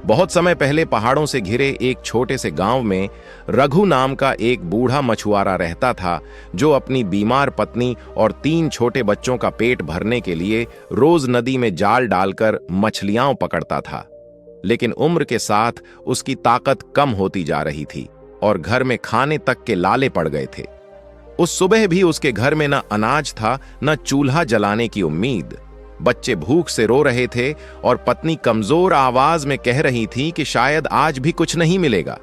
बहुत समय पहले पहाड़ों से घिरे एक छोटे से गांव में रघु नाम का एक बूढ़ा मछुआरा रहता था, जो अपनी बीमार पत्नी और 3 छोटे बच्चों का पेट भरने के लिए रोज नदी में जाल डालकर मछलियां पकड़ता था। लेकिन उम्र के साथ उसकी ताकत कम होती जा रही थी और घर में खाने तक के लाले पड़ गए थे। उस सुबह भी उसके घर में न अनाज था, न चूल्हा जलाने की उम्मीद। बच्चे भूख से रो रहे थे और पत्नी कमजोर आवाज में कह रही थी कि शायद आज भी कुछ नहीं मिलेगा।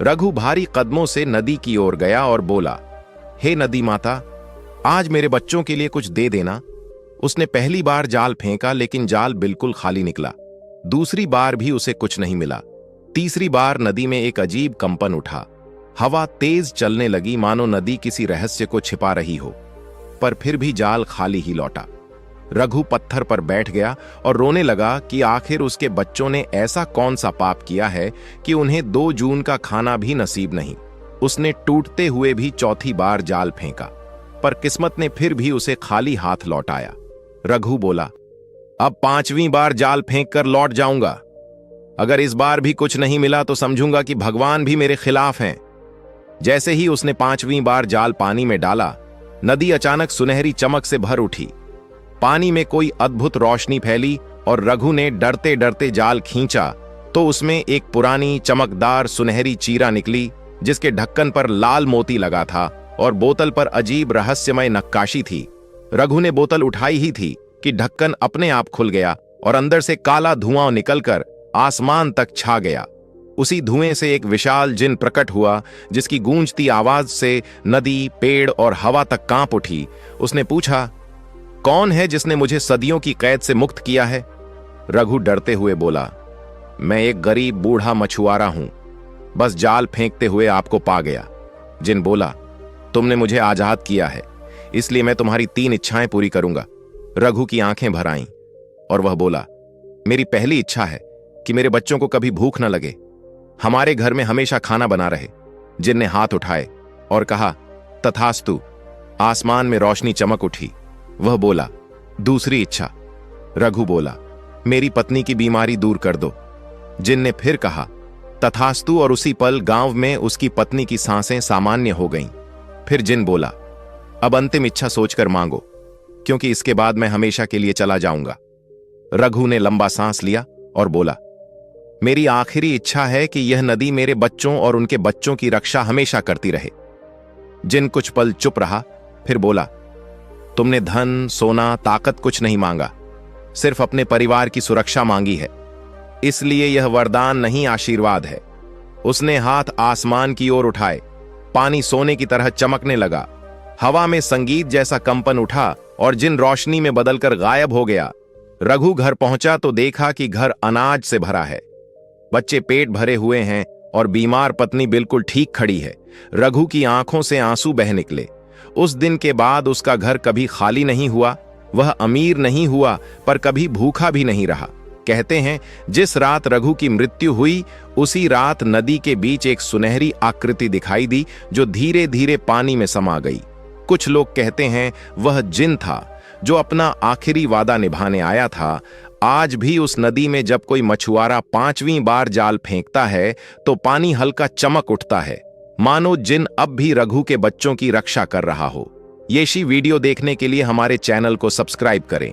रघु भारी कदमों से नदी की ओर गया और बोला, हे नदी माता, आज मेरे बच्चों के लिए कुछ दे देना। उसने पहली बार जाल फेंका, लेकिन जाल बिल्कुल खाली निकला। दूसरी बार भी उसे कुछ नहीं मिला। तीसरी बार नदी में एक अजीब कंपन उठा। हवा तेज चलने लगी, मानो नदी किसी रहस्य को छिपा रही हो। पर फिर भी जाल खाली ही लौटा। रघु पत्थर पर बैठ गया और रोने लगा कि आखिर उसके बच्चों ने ऐसा कौन सा पाप किया है कि उन्हें 2 जून का खाना भी नसीब नहीं। उसने टूटते हुए भी चौथी बार जाल फेंका, पर किस्मत ने फिर भी उसे खाली हाथ लौटाया। रघु बोला, अब 5वीं बार जाल फेंक कर लौट जाऊंगा। अगर इस बार भी कुछ नहीं मिला तो समझूंगा कि भगवान भी मेरे खिलाफ हैं। जैसे ही उसने 5वीं बार जाल पानी में डाला, नदी अचानक सुनहरी चमक से भर उठी। पानी में कोई अद्भुत रोशनी फैली और रघु ने डरते डरते जाल खींचा तो उसमें एक पुरानी चमकदार सुनहरी चीरा निकली, जिसके ढक्कन पर लाल मोती लगा था और बोतल पर अजीब रहस्यमय नक्काशी थी। रघु ने बोतल उठाई ही थी कि ढक्कन अपने आप खुल गया और अंदर से काला धुआं निकलकर आसमान तक छा गया। उसी धुएं से एक विशाल जिन प्रकट हुआ, जिसकी गूंजती आवाज से नदी, पेड़ और हवा तक कांप उठी। उसने पूछा, कौन है जिसने मुझे सदियों की कैद से मुक्त किया है? रघु डरते हुए बोला, मैं एक गरीब बूढ़ा मछुआरा हूं, बस जाल फेंकते हुए आपको पा गया। जिन बोला, तुमने मुझे आजाद किया है, इसलिए मैं तुम्हारी 3 इच्छाएं पूरी करूंगा। रघु की आंखें भर आईं और वह बोला, मेरी पहली इच्छा है कि मेरे बच्चों को कभी भूख न लगे, हमारे घर में हमेशा खाना बना रहे। जिन ने हाथ उठाए और कहा, तथास्तु। आसमान में रोशनी चमक उठी। वह बोला, दूसरी इच्छा। रघु बोला, मेरी पत्नी की बीमारी दूर कर दो। जिन ने फिर कहा, तथास्तु, और उसी पल गांव में उसकी पत्नी की सांसें सामान्य हो गईं। फिर जिन बोला, अब अंतिम इच्छा सोचकर मांगो, क्योंकि इसके बाद मैं हमेशा के लिए चला जाऊंगा। रघु ने लंबा सांस लिया और बोला, मेरी आखिरी इच्छा है कि यह नदी मेरे बच्चों और उनके बच्चों की रक्षा हमेशा करती रहे। जिन कुछ पल चुप रहा, फिर बोला, तुमने धन, सोना, ताकत कुछ नहीं मांगा, सिर्फ अपने परिवार की सुरक्षा मांगी है, इसलिए यह वरदान नहीं, आशीर्वाद है। उसने हाथ आसमान की ओर उठाए। पानी सोने की तरह चमकने लगा। हवा में संगीत जैसा कंपन उठा और जिन रोशनी में बदलकर गायब हो गया। रघु घर पहुंचा तो देखा कि घर अनाज से भरा है। बच्चे पेट भरे हुए हैं और बीमार पत्नी बिल्कुल ठीक खड़ी है। रघु की आंखों से आंसू बह निकले। उस दिन के बाद उसका घर कभी खाली नहीं हुआ। वह अमीर नहीं हुआ, पर कभी भूखा भी नहीं रहा। कहते हैं, जिस रात रघु की मृत्यु हुई, उसी रात नदी के बीच एक सुनहरी आकृति दिखाई दी, जो धीरे धीरे पानी में समा गई। कुछ लोग कहते हैं वह जिन था, जो अपना आखिरी वादा निभाने आया था। आज भी उस नदी में जब कोई मछुआरा 5वीं बार जाल फेंकता है, तो पानी हल्का चमक उठता है, मानो जिन अब भी रघु के बच्चों की रक्षा कर रहा हो। ये वीडियो देखने के लिए हमारे चैनल को सब्सक्राइब करें।